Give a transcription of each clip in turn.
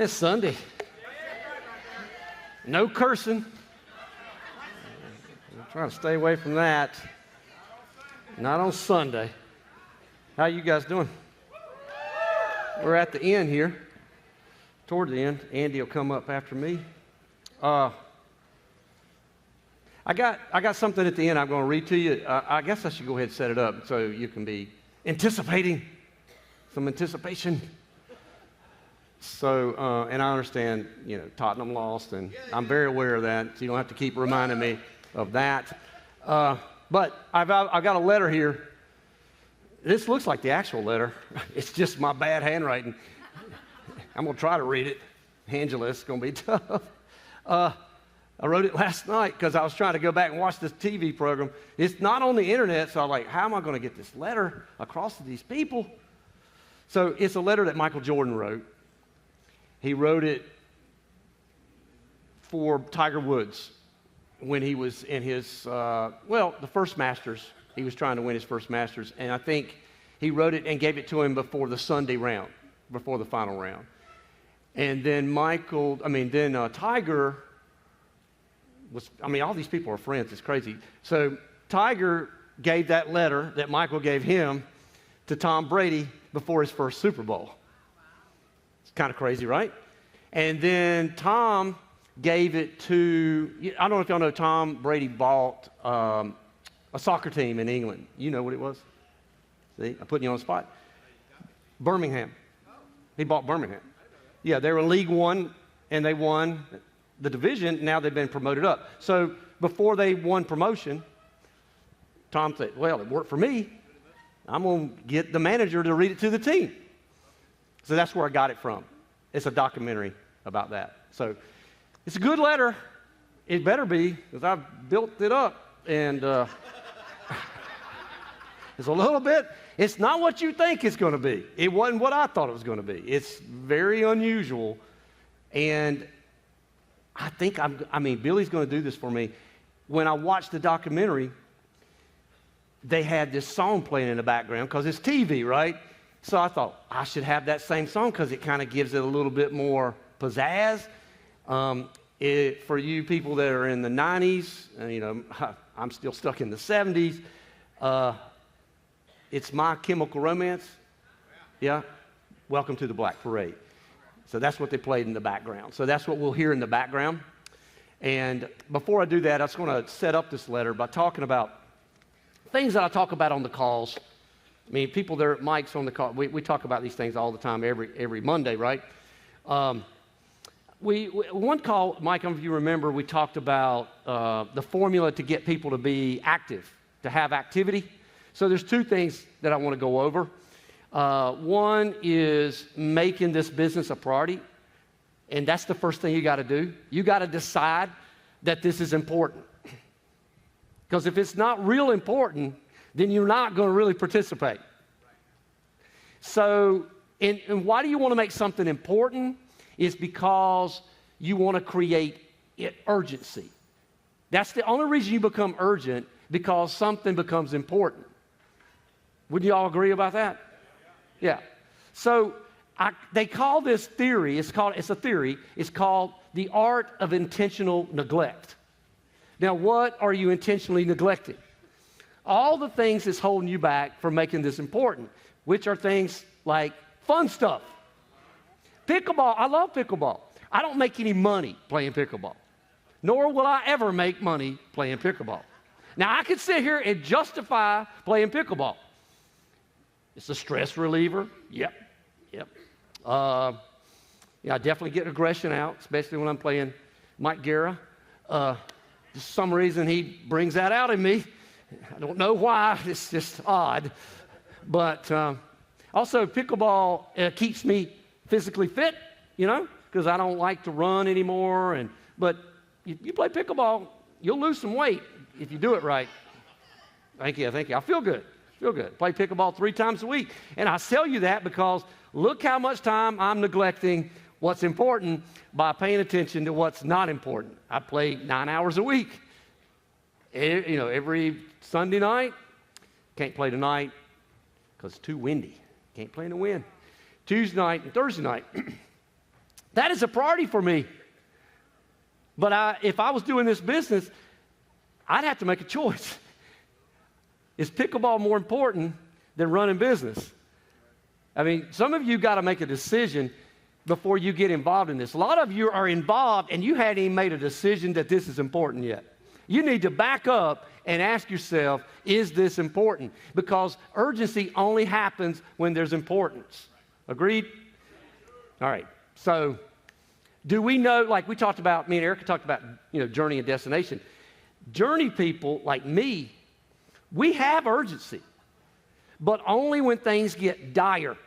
It's Sunday. No cursing. I'm trying to stay away from that. Not on Sunday. How you guys doing? We're at the end here. Toward the end. Andy will come up after me. I got something at the end I'm going to read to you. I guess I should go ahead and set it up so you can be anticipating some anticipation. So, and I understand, Tottenham lost, and I'm very aware of that, so you don't have to keep reminding me of that. But I've got a letter here. This looks like the actual letter. It's just my bad handwriting. I'm going to try to read it. Angela, it's going to be tough. I wrote it last night because I was trying to go back and watch this TV program. It's not on the internet, so I'm like, how am I going to get this letter across to these people? So it's a letter that Michael Jordan wrote. He wrote it for Tiger Woods when he was in his, the first Masters. He was trying to win his first Masters, and I think he wrote it and gave it to him before the Sunday round, before the final round. And then Tiger was, all these people are friends. It's crazy. So Tiger gave that letter that Michael gave him to Tom Brady before his first Super Bowl. It's kind of crazy, right? And then Tom gave it to, I don't know if y'all know, Tom Brady bought a soccer team in England. You know what it was? See, I'm putting you on the spot. Birmingham. He bought Birmingham. Yeah, they were in League One, and they won the division. Now they've been promoted up. So before they won promotion, Tom said, well, it worked for me. I'm going to get the manager to read it to the team. So that's where I got it from. It's a documentary about that. So it's a good letter. It better be, because I've built it up. And it's a little bit, it's not what you think it's going to be. It wasn't what I thought it was going to be. It's very unusual. And I think, Billy's going to do this for me. When I watched the documentary, they had this song playing in the background because it's TV, right? So I thought I should have that same song because it kind of gives it a little bit more pizzazz. For you people that are in the 90s, I'm still stuck in the 70s. It's My Chemical Romance. Yeah? Welcome to the Black Parade. So that's what they played in the background. So that's what we'll hear in the background. And before I do that, I just want to set up this letter by talking about things that I talk about on the calls. People there at Mike's on the call, we talk about these things all the time, every Monday, right? One call, Mike, if you remember, we talked about the formula to get people to be active, to have activity. So there's two things that I want to go over. One is making this business a priority, and that's the first thing you got to do. You got to decide that this is important. Because if it's not real important, then you're not going to really participate. So, and why do you want to make something important? Is because you want to create urgency. That's the only reason you become urgent, because something becomes important. Would you all agree about that? Yeah. So they call this theory, it's a theory, it's called the art of intentional neglect. Now, what are you intentionally neglecting? All the things that's holding you back from making this important, which are things like fun stuff. Pickleball, I love pickleball. I don't make any money playing pickleball, nor will I ever make money playing pickleball. Now, I could sit here and justify playing pickleball. It's a stress reliever. Yep. I definitely get aggression out, especially when I'm playing Mike Guerra. Just some reason he brings that out in me. I don't know why. It's just odd. But also, pickleball keeps me physically fit, because I don't like to run anymore. But you play pickleball, you'll lose some weight if you do it right. Thank you. I feel good. Play pickleball 3 times a week. And I tell you that because look how much time I'm neglecting what's important by paying attention to what's not important. I play 9 hours a week. Every Sunday night. Can't play tonight because it's too windy. Can't play in the wind. Tuesday night and Thursday night. That is a priority for me. But if I was doing this business, I'd have to make a choice. Is pickleball more important than running business? I mean, some of you got to make a decision before you get involved in this. A lot of you are involved and you hadn't even made a decision that this is important yet. You need to back up and ask yourself, is this important? Because urgency only happens when there's importance. Agreed? All right. So, do we know, like we talked about, me and Erica talked about, journey and destination. Journey people like me, we have urgency, but only when things get dire.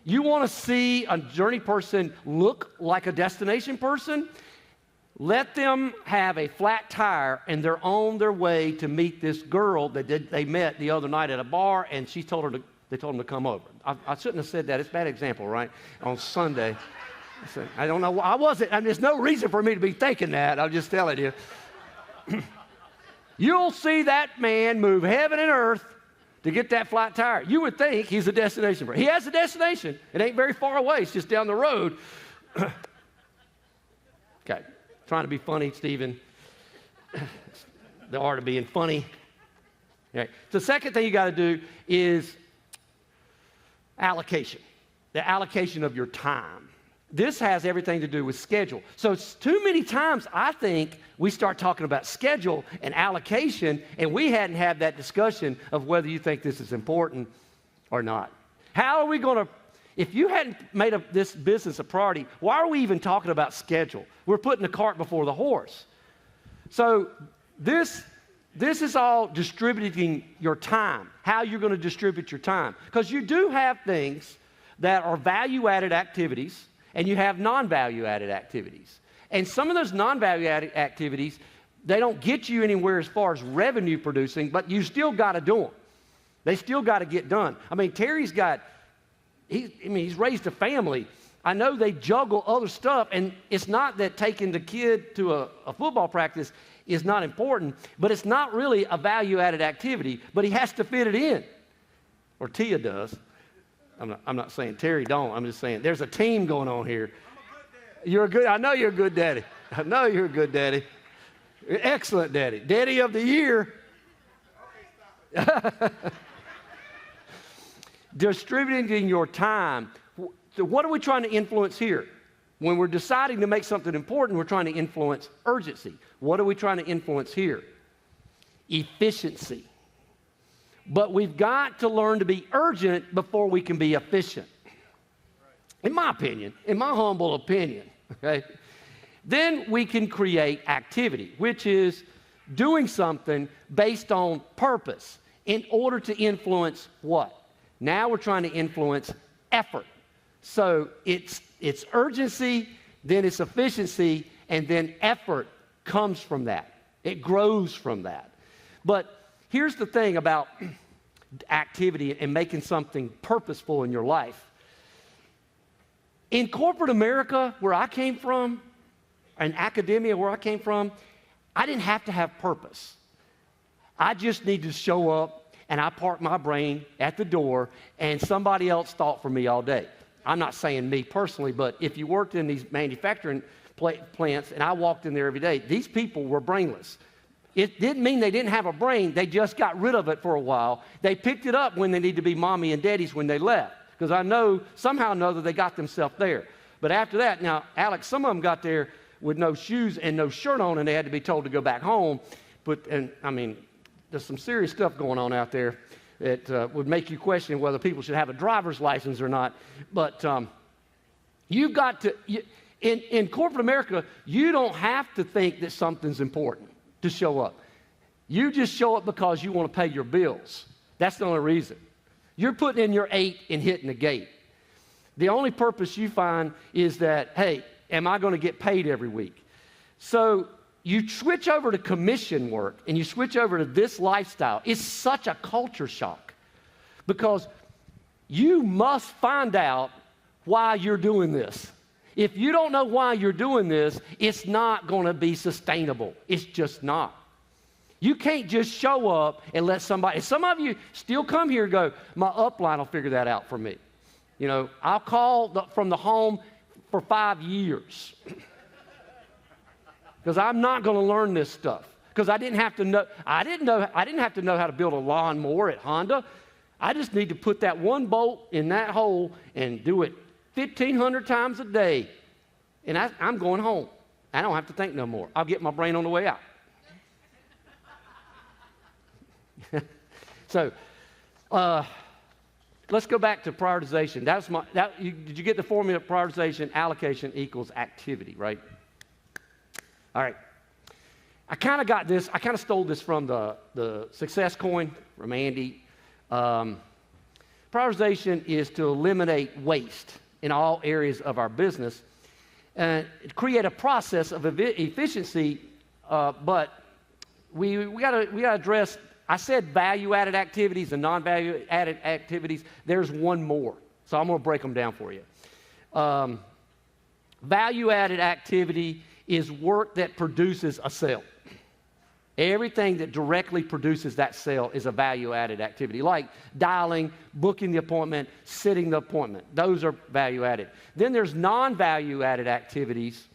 You want to see a journey person look like a destination person? Let them have a flat tire and they're on their way to meet this girl that they met the other night at a bar, and they told them to come over. I shouldn't have said that. It's a bad example, right? On Sunday. I don't know. I wasn't. There's no reason for me to be thinking that. I'm just telling you. You'll see that man move heaven and earth to get that flat tire. You would think he's a destination. He has a destination. It ain't very far away. It's just down the road. Okay. Trying to be funny, Stephen. The art of being funny. Okay. The second thing you got to do is allocation. The allocation of your time. This has everything to do with schedule. So it's too many times, I think, we start talking about schedule and allocation, and we hadn't had that discussion of whether you think this is important or not. How are we going to, if you hadn't made this business a priority, why are we even talking about schedule? We're putting the cart before the horse. So this is all distributing your time, how you're going to distribute your time. Because you do have things that are value-added activities, and you have non-value-added activities. And some of those non-value-added activities, they don't get you anywhere as far as revenue producing, but you still got to do them. They still got to get done. I mean, Terry's he's raised a family. I know they juggle other stuff, and it's not that taking the kid to a football practice is not important, but it's not really a value-added activity, but he has to fit it in. Or Tia does. I'm not saying Terry don't. I'm just saying there's a team going on here. I know you're a good daddy. I know you're a good daddy. Excellent daddy. Daddy of the year. Distributing your time. So what are we trying to influence here? When we're deciding to make something important, we're trying to influence urgency. What are we trying to influence here? Efficiency. But we've got to learn to be urgent before we can be efficient. In my opinion, in my humble opinion, okay? Then we can create activity, which is doing something based on purpose in order to influence what? Now we're trying to influence effort. So it's urgency, then it's efficiency, and then effort comes from that. It grows from that. But here's the thing about activity and making something purposeful in your life. In corporate America, where I came from, and academia, where I came from, I didn't have to have purpose. I just needed to show up, and I parked my brain at the door, and somebody else thought for me all day. I'm not saying me personally, but if you worked in these manufacturing plants, and I walked in there every day, these people were brainless. It didn't mean they didn't have a brain. They just got rid of it for a while. They picked it up when they need to be mommy and daddies when they left. Because I know somehow or another they got themselves there. But after that, now, Alex, some of them got there with no shoes and no shirt on, and they had to be told to go back home. There's some serious stuff going on out there that would make you question whether people should have a driver's license or not. But you've got to, in corporate America, you don't have to think that something's important to show up. You just show up because you want to pay your bills. That's the only reason. You're putting in your 8 and hitting the gate. The only purpose you find is that, hey, am I going to get paid every week? So you switch over to commission work and you switch over to this lifestyle. It's such a culture shock because you must find out why you're doing this. If you don't know why you're doing this, it's not going to be sustainable. It's just not. You can't just show up and let somebody, some of you still come here and go, my upline will figure that out for me. I'll call from the home for 5 years. Because I'm not going to learn this stuff. Because I didn't have to know how to build a lawnmower at Honda. I just need to put that one bolt in that hole and do it 1,500 times a day. And I'm going home. I don't have to think no more. I'll get my brain on the way out. So, let's go back to prioritization. Did you get the formula? Prioritization, allocation equals activity, right? All right. I kind of stole this from the success coin from Andy. Prioritization is to eliminate waste in all areas of our business and create a process of efficiency, but we got to address. I said value-added activities and non-value-added activities. There's one more, so I'm going to break them down for you. Value-added activity is work that produces a sale. Everything that directly produces that sale is a value-added activity, like dialing, booking the appointment, setting the appointment. Those are value-added. Then there's non-value-added activities.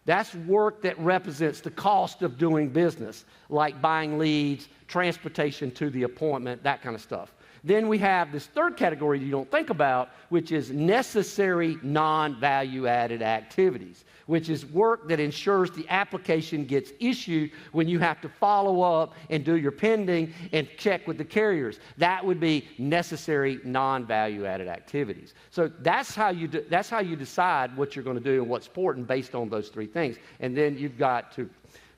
That's work that represents the cost of doing business, like buying leads, transportation to the appointment, that kind of stuff. Then we have this third category you don't think about, which is necessary non-value-added activities, which is work that ensures the application gets issued when you have to follow up and do your pending and check with the carriers. That would be necessary non-value-added activities. So that's how you decide what you're going to do and what's important based on those three things. And then you've got to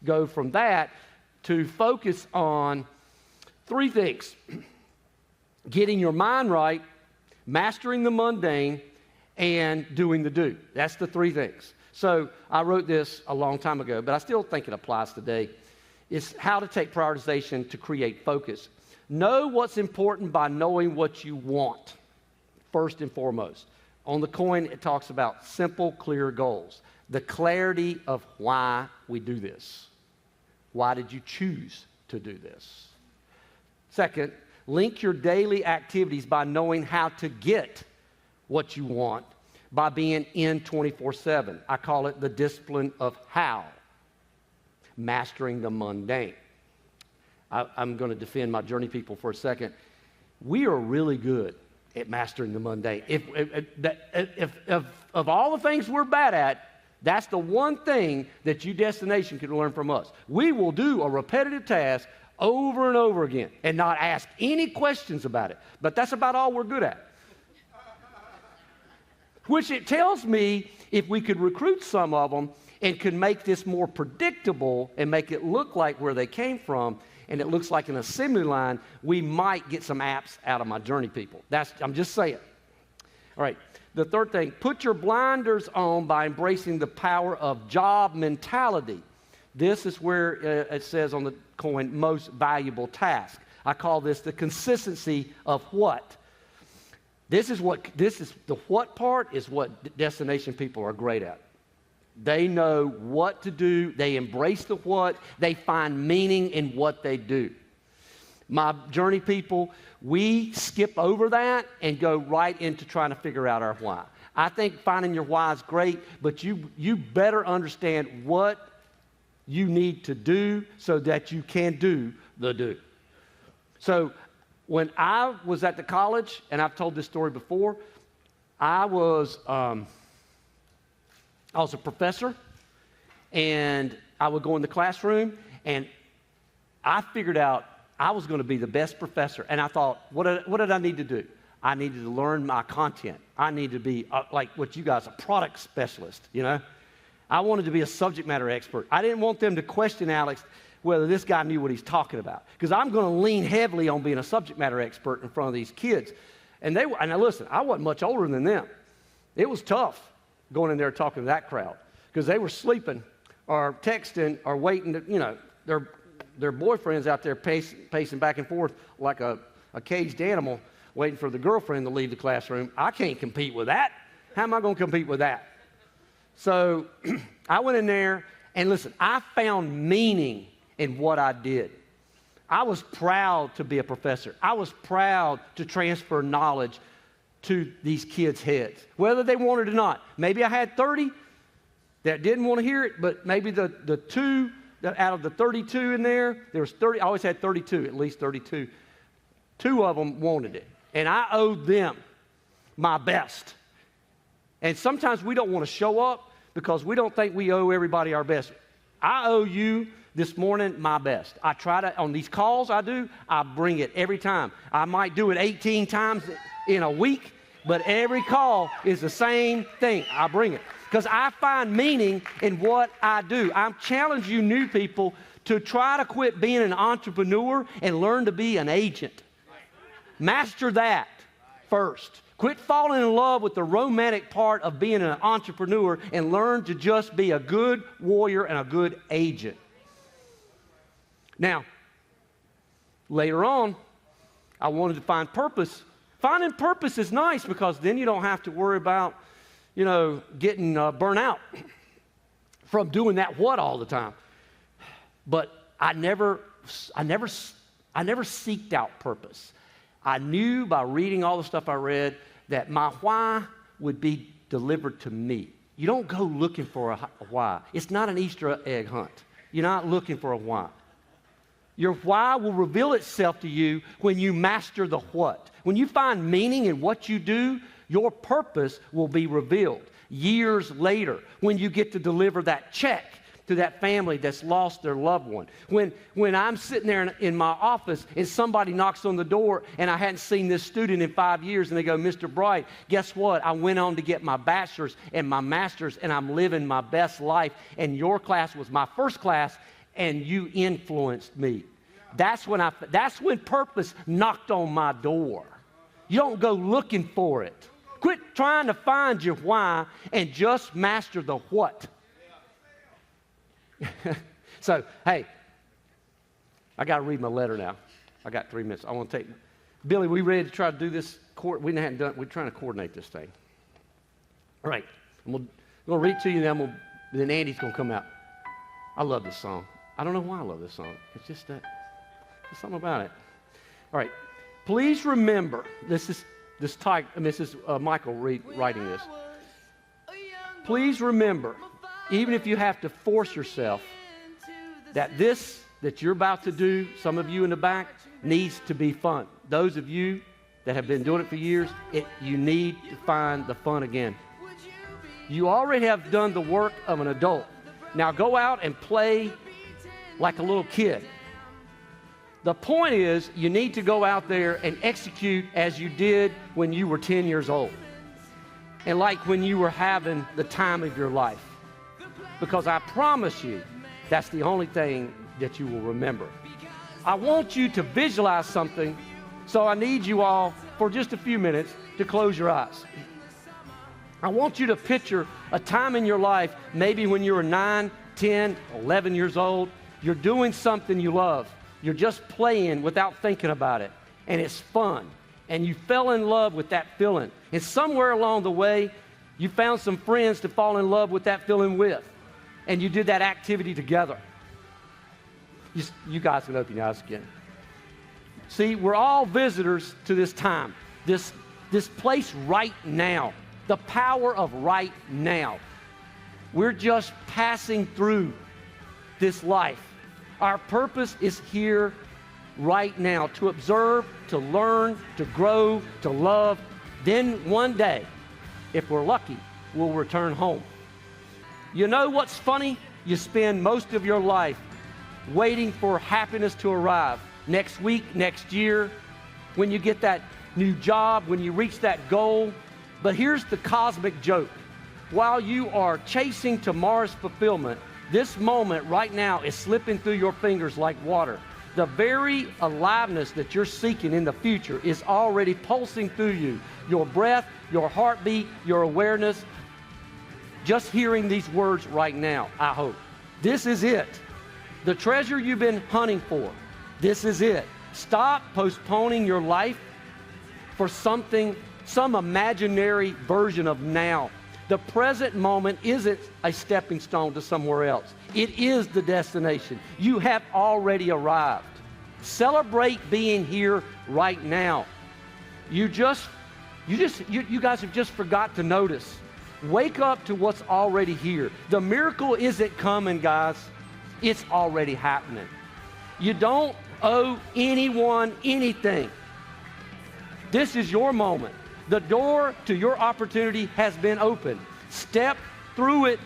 go from that to focus on three things: getting your mind right, mastering the mundane, and doing the do. That's the three things. So I wrote this a long time ago, but I still think it applies today. It's how to take prioritization to create focus. Know what's important by knowing what you want, first and foremost. On the coin, it talks about simple, clear goals. The clarity of why we do this. Why did you choose to do this? Second, link your daily activities by knowing how to get what you want by being in 24/7. I call it the discipline of how. Mastering the mundane. I'm going to defend my journey people for a second. We are really good at mastering the mundane. If of all the things we're bad at, that's the one thing that you destination can learn from us. We will do a repetitive task over and over again and not ask any questions about it. But that's about all we're good at. Which it tells me if we could recruit some of them and could make this more predictable and make it look like where they came from, and it looks like an assembly line, we might get some apps out of my journey people. I'm just saying. All right. The third thing, put your blinders on by embracing the power of job mentality. This is where it says on the coin, most valuable task. I call this the consistency of what. The what part is what destination people are great at. They know what to do. They embrace the what. They find meaning in what they do. My journey people, we skip over that and go right into trying to figure out our why. I think finding your why is great, but you better understand what you need to do so that you can do the do. So when I was at the college, and I've told this story before, I was a professor, and I would go in the classroom, and I figured out I was going to be the best professor. And I thought, what did I need to do? I needed to learn my content. I needed to be, like what you guys, a product specialist, you know? I wanted to be a subject matter expert. I didn't want them to question Alex whether this guy knew what he's talking about, because I'm going to lean heavily on being a subject matter expert in front of these kids. And now listen, I wasn't much older than them. It was tough going in there talking to that crowd, because they were sleeping or texting or waiting to, you know, their boyfriends out there pacing back and forth like a caged animal waiting for the girlfriend to leave the classroom. I can't compete with that. How am I going to compete with that? So I went in there, and listen, I found meaning in what I did. I was proud to be a professor. I was proud to transfer knowledge to these kids' heads, whether they wanted it or not. Maybe I had 30 that didn't want to hear it, but maybe the two out of the 32 in there was 30. I always had 32, at least 32. Two of them wanted it, and I owed them my best. And sometimes we don't want to show up because we don't think we owe everybody our best. I owe you this morning my best. I try to, on these calls I bring it every time. I might do it 18 times in a week, but every call is the same thing. I bring it because I find meaning in what I do. I'm challenging you new people to try to quit being an entrepreneur and learn to be an agent. Master that first. Quit falling in love with the romantic part of being an entrepreneur and learn to just be a good warrior and a good agent. Now, later on, I wanted to find purpose. Finding purpose is nice because then you don't have to worry about, getting burnt out from doing that what all the time. But I never seeked out purpose. I knew by reading all the stuff I read that my why would be delivered to me. You don't go looking for a why. It's not an Easter egg hunt. You're not looking for a why. Your why will reveal itself to you when you master the what. When you find meaning in what you do, your purpose will be revealed years later when you get to deliver that check to that family that's lost their loved one. When I'm sitting there in my office and somebody knocks on the door and I hadn't seen this student in 5 years and they go, Mr. Bright, guess what? I went on to get my bachelor's and my master's and I'm living my best life and your class was my first class and you influenced me. That's when purpose knocked on my door. You don't go looking for it. Quit trying to find your why and just master the what. So, hey, I got to read my letter now. I got 3 minutes. I want to take Billy. We ready to try to do this? We hadn't done. We're trying to coordinate this thing. All right, I'm going to read it to you, and then Andy's going to come out. I love this song. I don't know why I love this song. It's just that there's something about it. All right, please remember. This is Michael writing this. Please remember. Even if you have to force yourself, that this that you're about to do, some of you in the back, needs to be fun. Those of you that have been doing it for years, you need to find the fun again. You already have done the work of an adult. Now go out and play like a little kid. The point is, you need to go out there and execute as you did when you were 10 years old. And like when you were having the time of your life. Because I promise you, that's the only thing that you will remember. I want you to visualize something, so I need you all, for just a few minutes, to close your eyes. I want you to picture a time in your life, maybe when you were 9, 10, 11 years old. You're doing something you love. You're just playing without thinking about it, and it's fun. And you fell in love with that feeling. And somewhere along the way, you found some friends to fall in love with that feeling with. And you did that activity together. You guys can open your eyes again. See, we're all visitors to this time, this place right now, the power of right now. We're just passing through this life. Our purpose is here right now, to observe, to learn, to grow, to love. Then one day, if we're lucky, we'll return home. You know what's funny? You spend most of your life waiting for happiness to arrive. Next week, next year, when you get that new job, when you reach that goal. But here's the cosmic joke. While you are chasing tomorrow's fulfillment, this moment right now is slipping through your fingers like water. The very aliveness that you're seeking in the future is already pulsing through you. Your breath, your heartbeat, your awareness. Just hearing these words right now, I hope. This is it. The treasure you've been hunting for. This is it. Stop postponing your life for some imaginary version of now. The present moment isn't a stepping stone to somewhere else. It is the destination. You have already arrived. Celebrate being here right now. You just You guys have just forgot to notice. Wake up to what's already here. The miracle isn't coming, guys. It's already happening. You don't owe anyone anything. This is your moment. The door to your opportunity has been opened. Step through it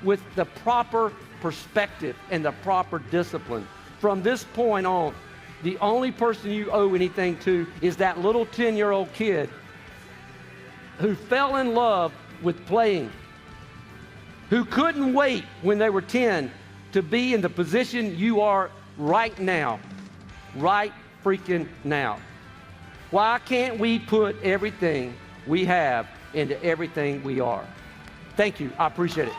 with the proper perspective and the proper discipline. From this point on, the only person you owe anything to is that little 10-year-old kid who fell in love with playing, who couldn't wait when they were 10 to be in the position you are right now, right freaking now. Why can't we put everything we have into everything we are? Thank you. I appreciate it.